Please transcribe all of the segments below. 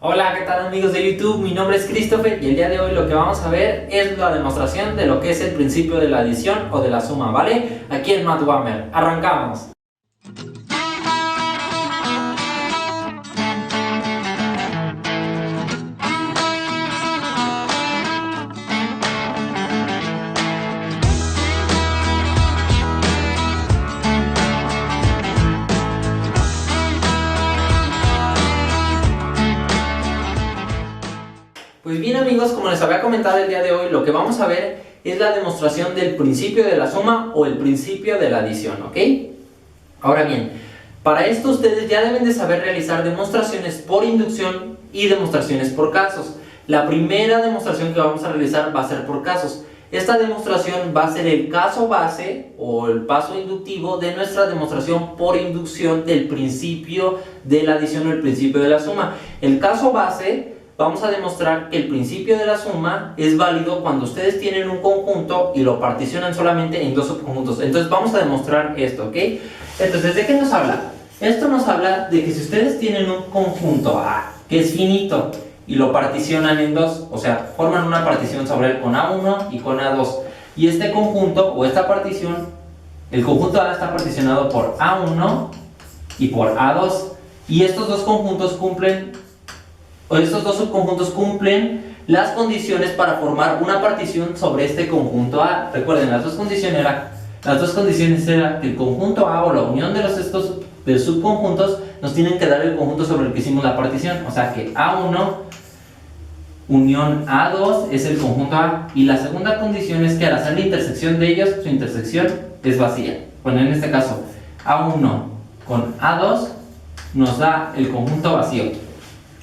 Hola, ¿qué tal amigos de YouTube? Mi nombre es Christopher y el día de hoy lo que vamos a ver es la demostración de lo que es el principio de la adición o de la suma, ¿vale? Aquí en MathWhammer. ¡Arrancamos! Pues bien amigos, como les había comentado el día de hoy, lo que vamos a ver es la demostración del principio de la suma o el principio de la adición, ¿ok? Ahora bien, para esto ustedes ya deben de saber realizar demostraciones por inducción y demostraciones por casos. La primera demostración que vamos a realizar va a ser por casos. Esta demostración va a ser el caso base o el paso inductivo de nuestra demostración por inducción del principio de la adición o el principio de la suma. El caso base, vamos a demostrar que el principio de la suma es válido cuando ustedes tienen un conjunto y lo particionan solamente en dos subconjuntos. Entonces vamos a demostrar esto, ¿ok? Entonces, ¿de qué nos habla? Esto nos habla de que si ustedes tienen un conjunto A que es finito y lo particionan en dos, o sea, forman una partición sobre él con A1 y con A2, y este conjunto o esta partición, el conjunto A está particionado por A1 y por A2, y estos dos conjuntos estos dos subconjuntos cumplen las condiciones para formar una partición sobre este conjunto A. Recuerden, las dos condiciones eran que el conjunto A o la unión de estos subconjuntos nos tienen que dar el conjunto sobre el que hicimos la partición. O sea que A1 unión A2 es el conjunto A. Y la segunda condición es que al hacer la intersección de ellos, su intersección es vacía. Bueno, en este caso, A1 con A2 nos da el conjunto vacío.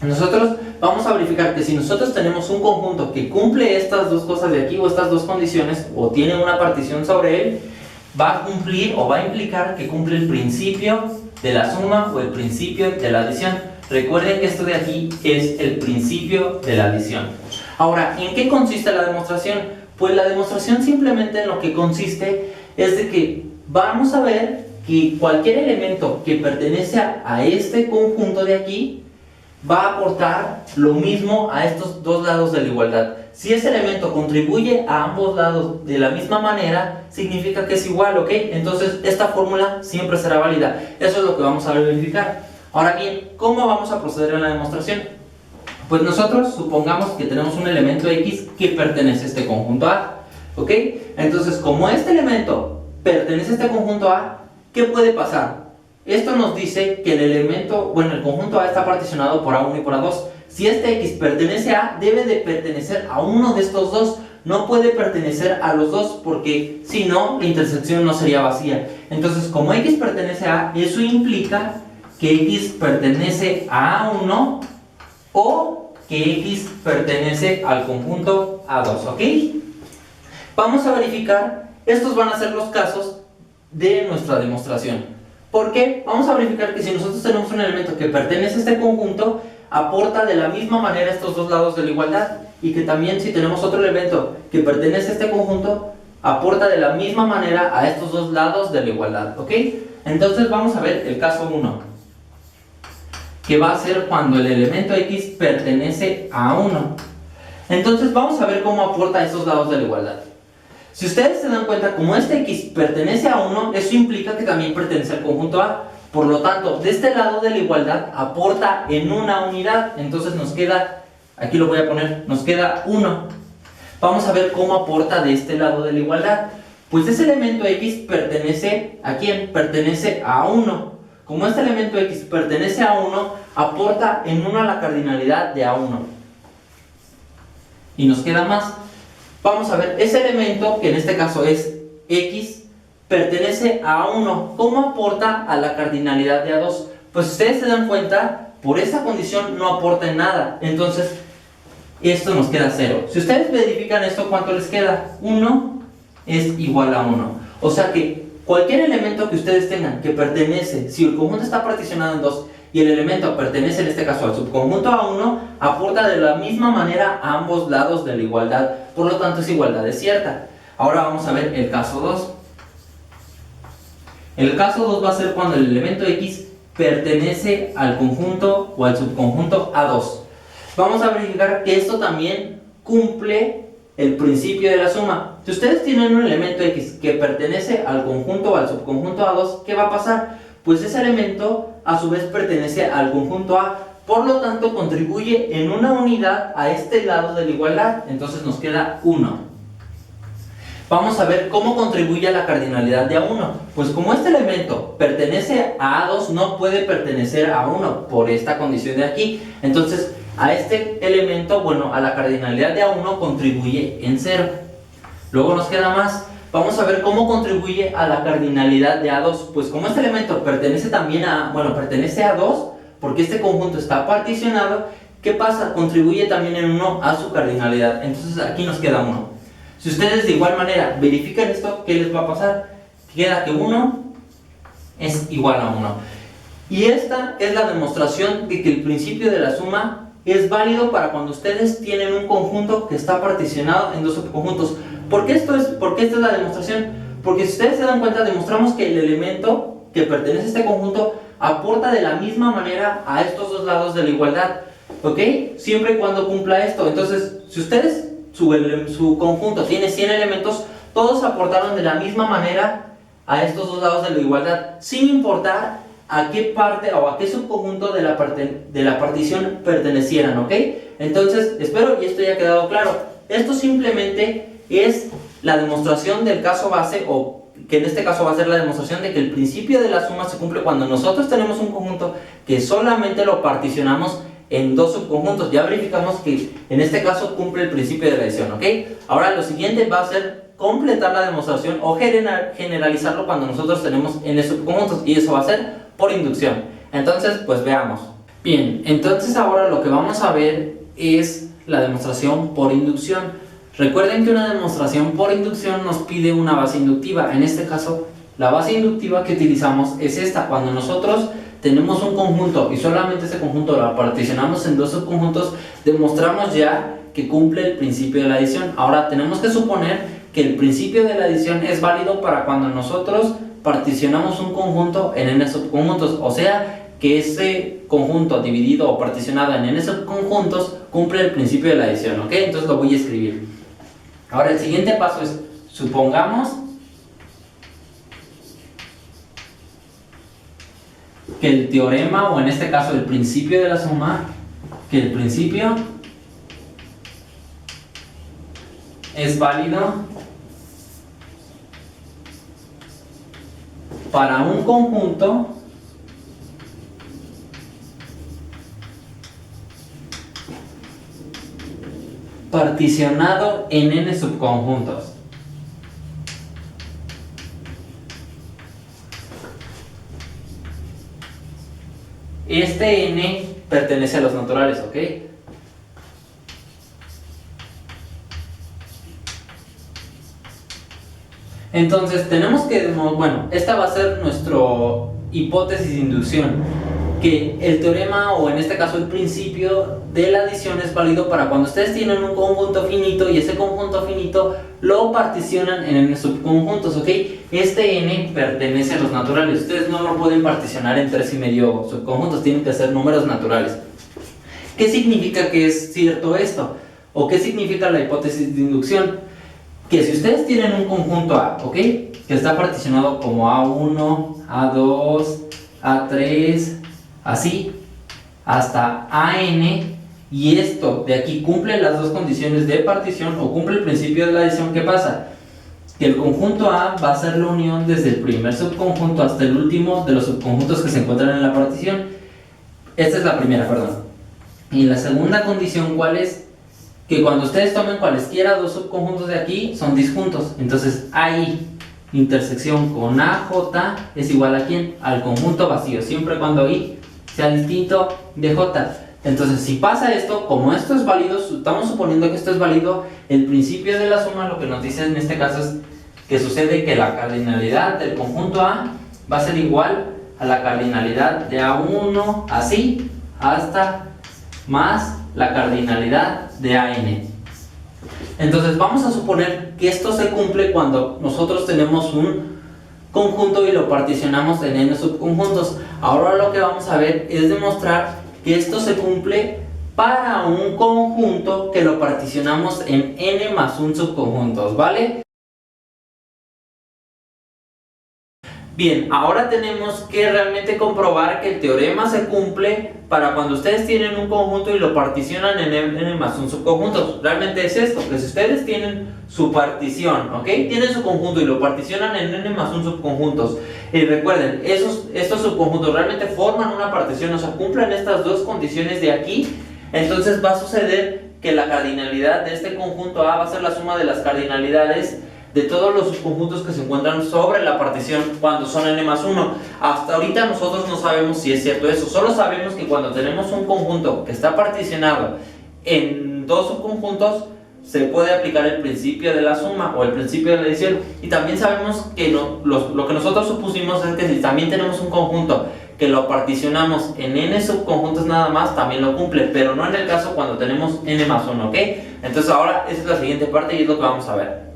Nosotros vamos a verificar que si nosotros tenemos un conjunto que cumple estas dos cosas de aquí o estas dos condiciones o tiene una partición sobre él, va a cumplir o va a implicar que cumple el principio de la suma o el principio de la adición. Recuerden que esto de aquí es el principio de la adición. Ahora, ¿en qué consiste la demostración? Pues la demostración simplemente en lo que consiste es de que vamos a ver que cualquier elemento que pertenece a este conjunto de aquí va a aportar lo mismo a estos dos lados de la igualdad. Si ese elemento contribuye a ambos lados de la misma manera, significa que es igual, ¿ok? Entonces esta fórmula siempre será válida. Eso es lo que vamos a verificar. Ahora bien, ¿cómo vamos a proceder en la demostración? Pues nosotros supongamos que tenemos un elemento X que pertenece a este conjunto A, ¿ok? Entonces, como este elemento pertenece a este conjunto A, ¿qué puede pasar? Esto nos dice que el conjunto A está particionado por A1 y por A2. Si este X pertenece a A, debe de pertenecer a uno de estos dos. No puede pertenecer a los dos porque si no, la intersección no sería vacía. Entonces, como X pertenece a A, eso implica que X pertenece a A1 o que X pertenece al conjunto A2, ¿ok? Vamos a verificar, estos van a ser los casos de nuestra demostración. ¿Por qué? Vamos a verificar que si nosotros tenemos un elemento que pertenece a este conjunto, aporta de la misma manera estos dos lados de la igualdad, y que también si tenemos otro elemento que pertenece a este conjunto, aporta de la misma manera a estos dos lados de la igualdad, ¿ok? Entonces vamos a ver el caso 1, que va a ser cuando el elemento X pertenece a 1. Entonces vamos a ver cómo aporta a estos lados de la igualdad. Si ustedes se dan cuenta, como este X pertenece a 1, eso implica que también pertenece al conjunto A. Por lo tanto, de este lado de la igualdad aporta en una unidad. Entonces nos queda, aquí lo voy a poner, nos queda 1. Vamos a ver cómo aporta de este lado de la igualdad. Pues ese elemento X pertenece ¿a quién? Pertenece a 1. Como este elemento X pertenece a 1, aporta en 1 a la cardinalidad de A1. Y nos queda más. Vamos a ver, ese elemento, que en este caso es X, pertenece a 1. ¿Cómo aporta a la cardinalidad de A2? Pues ustedes se dan cuenta, por esta condición no aporta en nada. Entonces, esto nos queda 0. Si ustedes verifican esto, ¿cuánto les queda? 1 es igual a 1. O sea que cualquier elemento que ustedes tengan que pertenece, si el conjunto está particionado en 2, y el elemento pertenece en este caso al subconjunto A1, aporta de la misma manera a ambos lados de la igualdad, por lo tanto esa igualdad es cierta. Ahora vamos a ver el caso 2. El caso 2 va a ser cuando el elemento X pertenece al conjunto o al subconjunto A2. vamos a verificar que esto también cumple el principio de la suma. Si ustedes tienen un elemento X que pertenece al conjunto o al subconjunto A2, ¿qué va a pasar? Pues ese elemento a su vez pertenece al conjunto A, por lo tanto contribuye en una unidad a este lado de la igualdad, entonces nos queda 1. Vamos a ver cómo contribuye a la cardinalidad de A1. Pues como este elemento pertenece a A2, no puede pertenecer a 1 por esta condición de aquí. Entonces, a este elemento, bueno, a la cardinalidad de A1 contribuye en 0. Luego nos queda más. Vamos a ver cómo contribuye a la cardinalidad de A2. Pues como este elemento pertenece también a, bueno, pertenece a 2, porque este conjunto está particionado, ¿qué pasa? Contribuye también en 1 a su cardinalidad. Entonces aquí nos queda 1. Si ustedes de igual manera verifican esto, ¿qué les va a pasar? Queda que 1 es igual a 1. Y esta es la demostración de que el principio de la suma es válido para cuando ustedes tienen un conjunto que está particionado en dos subconjuntos. ¿Por qué esta es la demostración? Porque si ustedes se dan cuenta, demostramos que el elemento que pertenece a este conjunto aporta de la misma manera a estos dos lados de la igualdad, ¿ok? Siempre y cuando cumpla esto. Entonces, si ustedes su conjunto tiene 100 elementos, todos aportaron de la misma manera a estos dos lados de la igualdad, sin importar a qué parte o a qué subconjunto de la partición pertenecieran, ¿ok? Entonces, espero y esto haya quedado claro. Esto simplemente es la demostración del caso base, o que en este caso va a ser la demostración de que el principio de la suma se cumple cuando nosotros tenemos un conjunto que solamente lo particionamos en dos subconjuntos. Ya verificamos que en este caso cumple el principio de la adición, ¿ok? Ahora lo siguiente va a ser completar la demostración o generalizarlo cuando nosotros tenemos n subconjuntos, y eso va a ser por inducción. Entonces, pues veamos. Bien, entonces ahora lo que vamos a ver es la demostración por inducción. Recuerden que una demostración por inducción nos pide una base inductiva. En este caso, la base inductiva que utilizamos es esta. Cuando nosotros tenemos un conjunto y solamente ese conjunto lo particionamos en dos subconjuntos, demostramos ya que cumple el principio de la adición. Ahora tenemos que suponer que el principio de la adición es válido para cuando nosotros particionamos un conjunto en n subconjuntos, o sea que ese conjunto dividido o particionado en n subconjuntos cumple el principio de la adición, ¿ok? Entonces lo voy a escribir. Ahora el siguiente paso es, supongamos que el teorema, o en este caso el principio de la suma, que el principio es válido para un conjunto particionado en n subconjuntos. Este n pertenece a los naturales, ¿ok? Entonces tenemos que, bueno, esta va a ser nuestra hipótesis de inducción, que el teorema, o en este caso el principio de la adición, es válido para cuando ustedes tienen un conjunto finito y ese conjunto finito lo particionan en n subconjuntos, ¿ok? Este n pertenece a los naturales. Ustedes no lo pueden particionar en 3,5 subconjuntos, tienen que ser números naturales. ¿Qué significa que es cierto esto? ¿O qué significa la hipótesis de inducción? Que si ustedes tienen un conjunto A, ¿ok?, que está particionado como A1, A2, A3, así, hasta AN, y esto de aquí cumple las dos condiciones de partición o cumple el principio de la adición, ¿qué pasa? Que el conjunto A va a ser la unión desde el primer subconjunto hasta el último de los subconjuntos que se encuentran en la partición. Esta es la primera, perdón. Y la segunda condición, ¿cuál es? Que cuando ustedes tomen cualesquiera dos subconjuntos de aquí, son disjuntos. Entonces, AI intersección con AJ es igual a ¿quién? Al conjunto vacío, siempre y cuando I sea distinto de J. Entonces, si pasa esto, como esto es válido, estamos suponiendo que esto es válido, el principio de la suma lo que nos dice en este caso es que sucede que la cardinalidad del conjunto A va a ser igual a la cardinalidad de A1, así, hasta más la cardinalidad de AN. Entonces vamos a suponer que esto se cumple cuando nosotros tenemos un conjunto y lo particionamos en n subconjuntos. Ahora lo que vamos a ver es demostrar que esto se cumple para un conjunto que lo particionamos en n más un subconjuntos, ¿vale? Bien, ahora tenemos que realmente comprobar que el teorema se cumple para cuando ustedes tienen un conjunto y lo particionan en n más un subconjuntos. Realmente es esto, que si ustedes tienen su partición, ¿ok? Tienen su conjunto y lo particionan en n más un subconjuntos. Y recuerden, estos subconjuntos realmente forman una partición, o sea, cumplen estas dos condiciones de aquí. Entonces va a suceder que la cardinalidad de este conjunto A va a ser la suma de las cardinalidades de todos los subconjuntos que se encuentran sobre la partición cuando son n más 1. Hasta ahorita nosotros no sabemos si es cierto eso, solo sabemos que cuando tenemos un conjunto que está particionado en dos subconjuntos se puede aplicar el principio de la suma o el principio de la adición. Y también sabemos que lo que nosotros supusimos es que si también tenemos un conjunto que lo particionamos en n subconjuntos nada más, también lo cumple, pero no en el caso cuando tenemos n más 1, ¿ok? Entonces ahora esa es la siguiente parte y es lo que vamos a ver.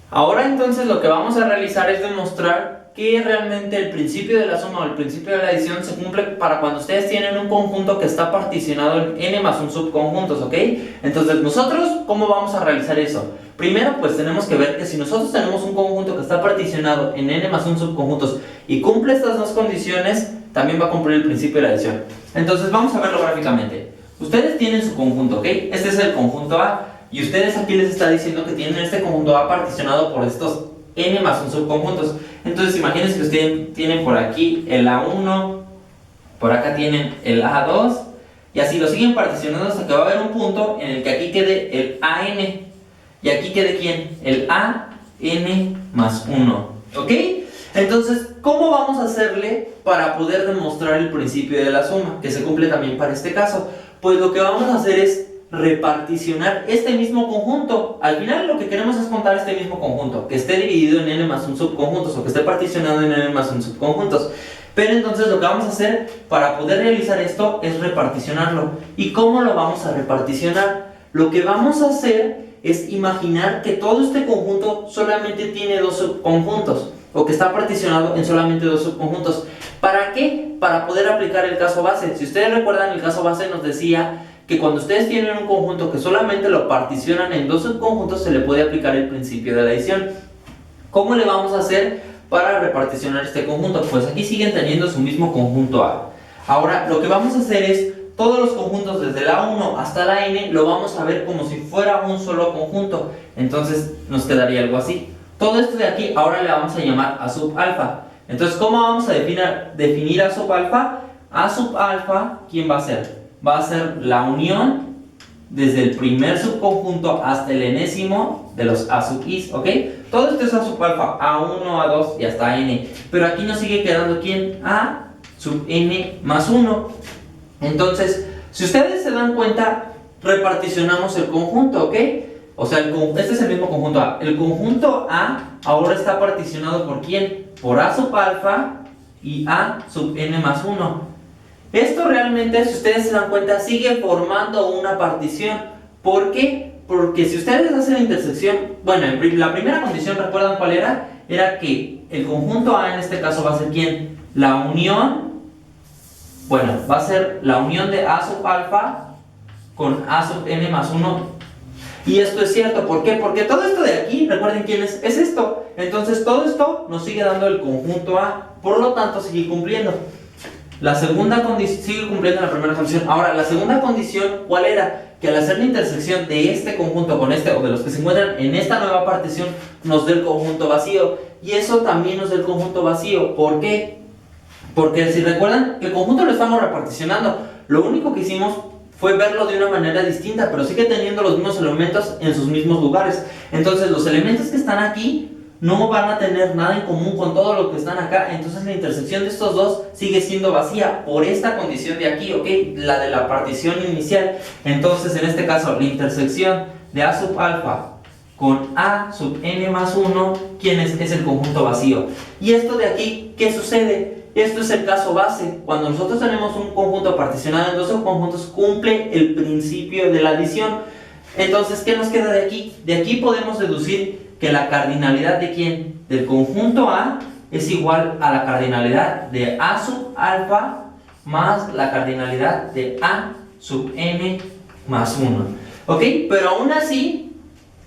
Ahora entonces lo que vamos a realizar es demostrar que realmente el principio de la suma o el principio de la adición se cumple para cuando ustedes tienen un conjunto que está particionado en n más un subconjuntos, ¿ok? Entonces nosotros, ¿cómo vamos a realizar eso? Primero pues tenemos que ver que si nosotros tenemos un conjunto que está particionado en n más un subconjuntos y cumple estas dos condiciones, también va a cumplir el principio de la adición. Entonces vamos a verlo gráficamente. Ustedes tienen su conjunto, ¿ok? Este es el conjunto A. Y ustedes aquí les está diciendo que tienen este conjunto A particionado por estos n más un subconjuntos. Entonces imagínense que ustedes tienen por aquí el A1, por acá tienen el A2, y así lo siguen particionando hasta que va a haber un punto en el que aquí quede el AN. Y aquí quede ¿quién? El AN más 1. ¿Ok? Entonces, ¿cómo vamos a hacerle para poder demostrar el principio de la suma? Que se cumple también para este caso. Pues lo que vamos a hacer es reparticionar este mismo conjunto. Al final lo que queremos es contar este mismo conjunto, que esté dividido en n más un subconjuntos o que esté particionado en n más un subconjuntos. Pero entonces lo que vamos a hacer para poder realizar esto es reparticionarlo. ¿Y cómo lo vamos a reparticionar? Lo que vamos a hacer es imaginar que todo este conjunto solamente tiene dos subconjuntos o que está particionado en solamente dos subconjuntos. ¿Para qué? Para poder aplicar el caso base. Si ustedes recuerdan, el caso base nos decía que cuando ustedes tienen un conjunto que solamente lo particionan en dos subconjuntos se le puede aplicar el principio de la adición. ¿Cómo le vamos a hacer para reparticionar este conjunto? Pues aquí siguen teniendo su mismo conjunto A. Ahora lo que vamos a hacer es todos los conjuntos desde la A1 hasta la N lo vamos a ver como si fuera un solo conjunto. Entonces nos quedaría algo así. Todo esto de aquí ahora le vamos a llamar A sub alfa. Entonces, ¿cómo vamos a definir A sub alfa? A sub alfa, ¿quién va a ser? Va a ser la unión desde el primer subconjunto hasta el enésimo de los A sub is, ¿ok? Todo esto es A sub alfa, A1, A2 y hasta N. Pero aquí nos sigue quedando ¿quién? A sub N más 1. Entonces, si ustedes se dan cuenta, reparticionamos el conjunto, ¿ok? O sea, este es el mismo conjunto A. El conjunto A ahora está particionado ¿por quién? Por A sub alfa y A sub N más 1. Esto realmente, si ustedes se dan cuenta, sigue formando una partición. ¿Por qué? Porque si ustedes hacen la intersección, bueno, la primera condición, ¿recuerdan cuál era? Era que el conjunto A en este caso va a ser ¿quién? La unión, bueno, va a ser la unión de A sub alfa con A sub N más 1. Y esto es cierto, ¿por qué? Porque todo esto de aquí, recuerden quién es esto. Entonces todo esto nos sigue dando el conjunto A, por lo tanto sigue cumpliendo. La segunda condición sigue cumpliendo la primera condición. Ahora, la segunda condición, ¿cuál era? Que al hacer la intersección de este conjunto con este, o de los que se encuentran en esta nueva partición, nos dé el conjunto vacío. Y eso también nos da el conjunto vacío. ¿Por qué? Porque si recuerdan, el conjunto lo estamos reparticionando. Lo único que hicimos fue verlo de una manera distinta, pero sigue teniendo los mismos elementos en sus mismos lugares. Entonces, los elementos que están aquí no van a tener nada en común con todo lo que están acá. Entonces la intersección de estos dos sigue siendo vacía por esta condición de aquí, ¿ok? La de la partición inicial. Entonces en este caso la intersección de A sub alfa con A sub N más 1, ¿quién es? Es el conjunto vacío. Y esto de aquí, ¿qué sucede? Esto es el caso base. Cuando nosotros tenemos un conjunto particionado en dos subconjuntos, cumple el principio de la adición. Entonces, ¿qué nos queda de aquí? De aquí podemos deducir que la cardinalidad de ¿quién? Del conjunto A es igual a la cardinalidad de A sub alfa más la cardinalidad de A sub N más 1. ¿Ok? Pero aún así,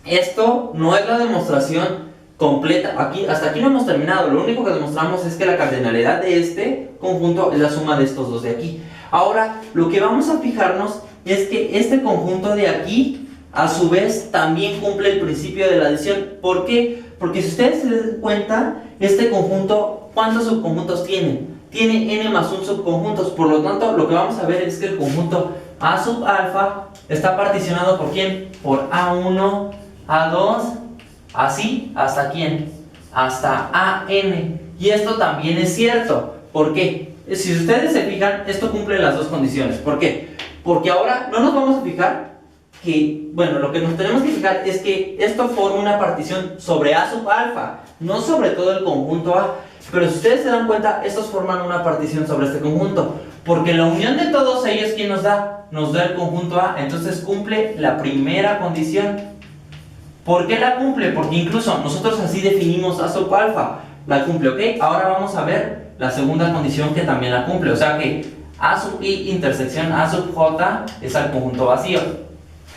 esto no es la demostración completa. Hasta aquí no hemos terminado. Lo único que demostramos es que la cardinalidad de este conjunto es la suma de estos dos de aquí. Ahora, lo que vamos a fijarnos es que este conjunto de aquí, a su vez, también cumple el principio de la adición. ¿Por qué? Porque si ustedes se dan cuenta, este conjunto, ¿cuántos subconjuntos tiene? Tiene n más 1 subconjuntos. Por lo tanto, lo que vamos a ver es que el conjunto A sub alfa está particionado ¿por quién? Por A1, A2, así, ¿hasta quién? Hasta AN. Y esto también es cierto. ¿Por qué? Si ustedes se fijan, esto cumple las dos condiciones. ¿Por qué? Porque ahora no nos vamos a fijar que, bueno, lo que nos tenemos que fijar es que esto forma una partición sobre A sub alfa, no sobre todo el conjunto A. Pero si ustedes se dan cuenta, estos forman una partición sobre este conjunto, porque la unión de todos ellos, ¿quién nos da? Nos da el conjunto A. Entonces cumple la primera condición. ¿Por qué la cumple? Porque incluso nosotros así definimos A sub alfa. La cumple, ¿ok? Ahora vamos a ver la segunda condición que también la cumple. O sea que A sub I intersección A sub J es al conjunto vacío.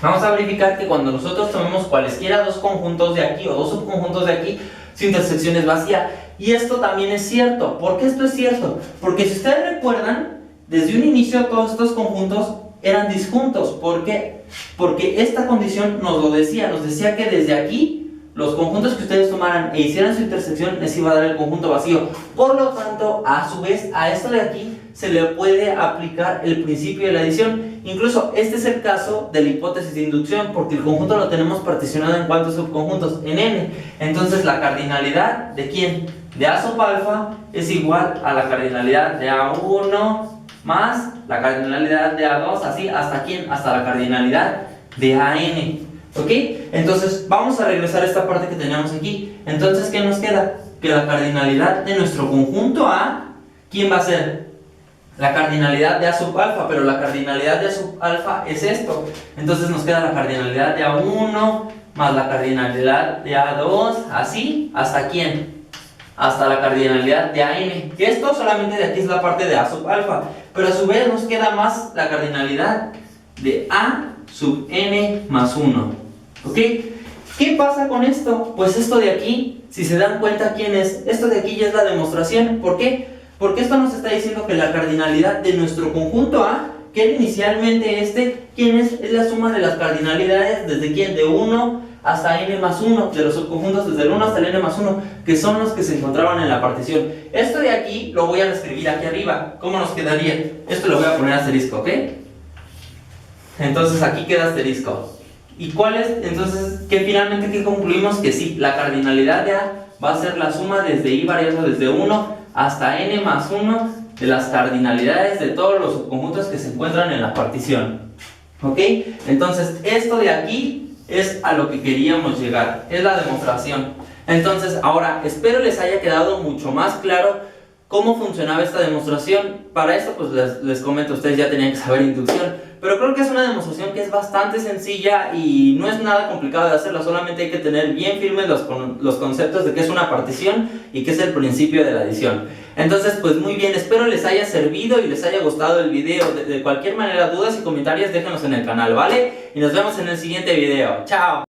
Vamos a verificar que cuando nosotros tomemos cualesquiera dos conjuntos de aquí o dos subconjuntos de aquí, su intersección es vacía. Y esto también es cierto. ¿Por qué esto es cierto? Porque si ustedes recuerdan, desde un inicio todos estos conjuntos eran disjuntos. ¿Por qué? Porque esta condición nos lo decía. Nos decía que desde aquí, los conjuntos que ustedes tomaran e hicieran su intersección les iba a dar el conjunto vacío. Por lo tanto, a su vez, a esto de aquí se le puede aplicar el principio de la adición. Incluso este es el caso de la hipótesis de inducción, porque el conjunto lo tenemos particionado en ¿cuántos subconjuntos? En n. Entonces la cardinalidad ¿de quién? De A sub alfa es igual a la cardinalidad de A1 más la cardinalidad de A2, así, ¿hasta quién? Hasta la cardinalidad de AN. ¿Ok? Entonces vamos a regresar a esta parte que teníamos aquí. Entonces, ¿qué nos queda? Que la cardinalidad de nuestro conjunto A, ¿quién va a ser? La cardinalidad de A sub alfa, pero la cardinalidad de A sub alfa es esto. Entonces nos queda la cardinalidad de A1 más la cardinalidad de A2, así, ¿hasta quién? Hasta la cardinalidad de AN. Que esto solamente de aquí es la parte de A sub alfa, pero a su vez nos queda más la cardinalidad de A sub n más 1. ¿Ok? ¿Qué pasa con esto? Pues esto de aquí, si se dan cuenta quién es, esto de aquí ya es la demostración. ¿Por qué? Porque esto nos está diciendo que la cardinalidad de nuestro conjunto A, que era inicialmente este, ¿quién es? Es la suma de las cardinalidades desde quién, de 1 hasta n más 1, de los subconjuntos desde el 1 hasta el n más 1, que son los que se encontraban en la partición. Esto de aquí lo voy a escribir aquí arriba. ¿Cómo nos quedaría? Esto lo voy a poner asterisco, ¿ok? Entonces aquí queda asterisco. ¿Y cuál es? Entonces, que finalmente ¿qué concluimos? Que sí, la cardinalidad de A va a ser la suma desde I variando desde 1 hasta n más 1 de las cardinalidades de todos los subconjuntos que se encuentran en la partición. ¿Ok? Entonces, esto de aquí es a lo que queríamos llegar, es la demostración. Entonces, ahora, espero les haya quedado mucho más claro cómo funcionaba esta demostración. Para esto, pues les comento, ustedes ya tenían que saber inducción. Pero creo que es una demostración que es bastante sencilla y no es nada complicado de hacerla, solamente hay que tener bien firmes los conceptos de qué es una partición y qué es el principio de la adición. Entonces, pues muy bien, espero les haya servido y les haya gustado el video. De cualquier manera, dudas y comentarios déjenos en el canal, ¿vale? Y nos vemos en el siguiente video. ¡Chao!